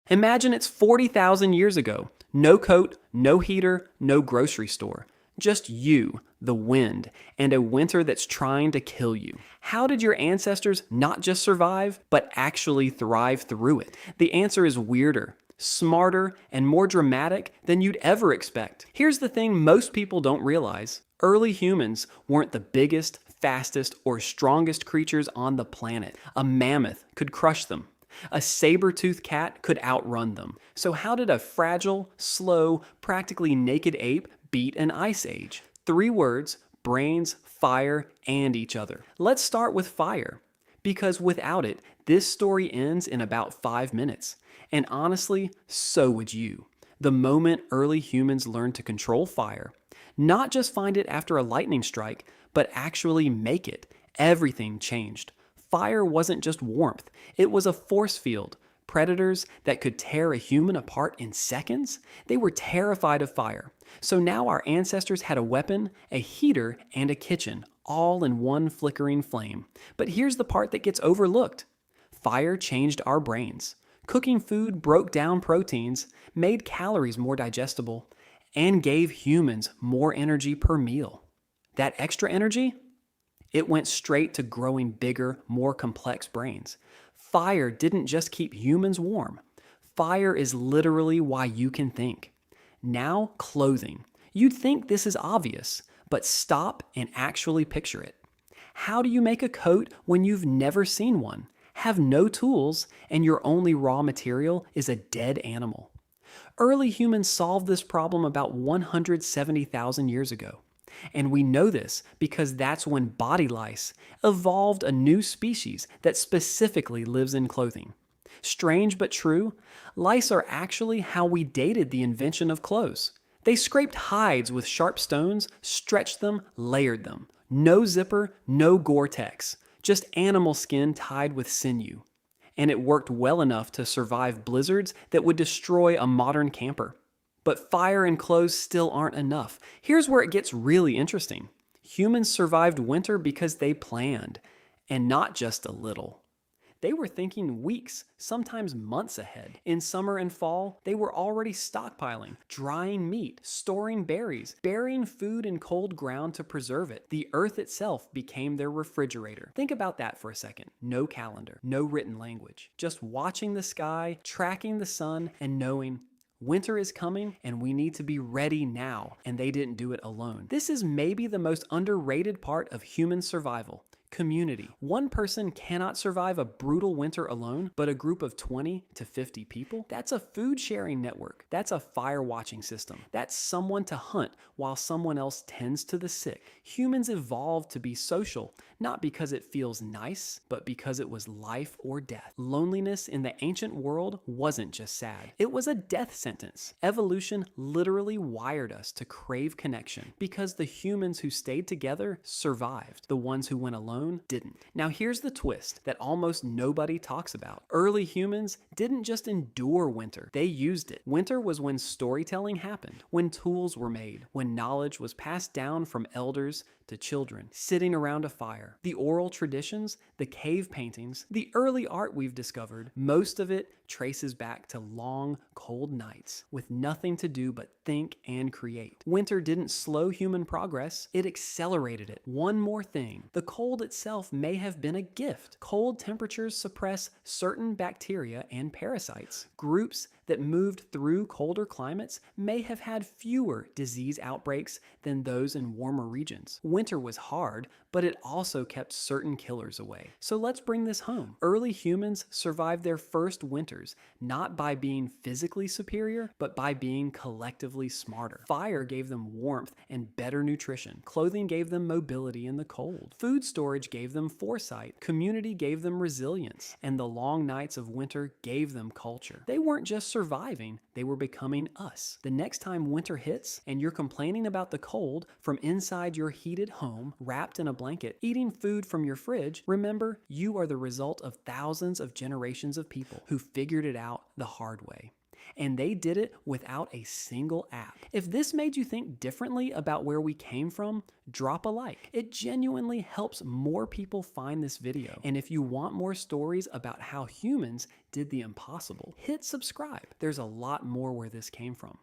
Imagine it's 40,000 years ago. No coat, no heater, no grocery store. Just you, the wind, and a winter that's trying to kill you. How did your ancestors not just survive, but actually thrive through it? The answer is weirder, smarter, and more dramatic than you'd ever expect. Here's the thing most people don't realize. Early humans weren't the biggest, fastest, or strongest creatures on the planet. A mammoth could crush them. A saber-toothed cat could outrun them. So how did a fragile, slow, practically naked ape beat an ice age? 3 words: brains, fire, and each other. Let's start with fire, because without it, this story ends in about 5 minutes. And honestly, so would you. The moment early humans learned to control fire, not just find it after a lightning strike, but actually make it, everything changed. Fire wasn't just warmth, it was a force field. Predators that could tear a human apart in seconds? They were terrified of fire. So now our ancestors had a weapon, a heater, and a kitchen, all in one flickering flame. But here's the part that gets overlooked. Fire changed our brains. Cooking food broke down proteins, made calories more digestible, and gave humans more energy per meal. That extra energy? It went straight to growing bigger, more complex brains. Fire didn't just keep humans warm. Fire is literally why you can think. Now, clothing. You'd think this is obvious, but stop and actually picture it. How do you make a coat when you've never seen one, have no tools, and your only raw material is a dead animal? Early humans solved this problem about 170,000 years ago. And we know this because that's when body lice evolved a new species that specifically lives in clothing. Strange but true, lice are actually how we dated the invention of clothes. They scraped hides with sharp stones, stretched them, layered them. No zipper, no Gore-Tex, just animal skin tied with sinew. And it worked well enough to survive blizzards that would destroy a modern camper. But fire and clothes still aren't enough. Here's where it gets really interesting. Humans survived winter because they planned, and not just a little. They were thinking weeks, sometimes months ahead. In summer and fall, they were already stockpiling, drying meat, storing berries, burying food in cold ground to preserve it. The earth itself became their refrigerator. Think about that for a second. No calendar, no written language. Just watching the sky, tracking the sun, and knowing winter is coming and we need to be ready now, and they didn't do it alone. This is maybe the most underrated part of human survival. Community. One person cannot survive a brutal winter alone, but a group of 20 to 50 people? That's a food sharing network. That's a fire watching system. That's someone to hunt while someone else tends to the sick. Humans evolved to be social, not because it feels nice, but because it was life or death. Loneliness in the ancient world wasn't just sad. It was a death sentence. Evolution literally wired us to crave connection because the humans who stayed together survived. The ones who went alone didn't. Now here's the twist that almost nobody talks about. Early humans didn't just endure winter, they used it. Winter was when storytelling happened, when tools were made, when knowledge was passed down from elders to children, sitting around a fire. The oral traditions, the cave paintings, the early art we've discovered, most of it traces back to long, cold nights with nothing to do but think and create. Winter didn't slow human progress, it accelerated it. One more thing, the cold itself may have been a gift. Cold temperatures suppress certain bacteria and parasites. Groups that moved through colder climates may have had fewer disease outbreaks than those in warmer regions. Winter was hard, but it also kept certain killers away. So let's bring this home. Early humans survived their first winters, not by being physically superior, but by being collectively smarter. Fire gave them warmth and better nutrition. Clothing gave them mobility in the cold. Food storage gave them foresight. Community gave them resilience. And the long nights of winter gave them culture. They weren't just surviving, they were becoming us. The next time winter hits and you're complaining about the cold from inside your heated home, wrapped in a blanket, eating food from your fridge, remember, you are the result of thousands of generations of people who figured it out the hard way. And they did it without a single app. If this made you think differently about where we came from, drop a like. It genuinely helps more people find this video. And if you want more stories about how humans did the impossible, hit subscribe. There's a lot more where this came from.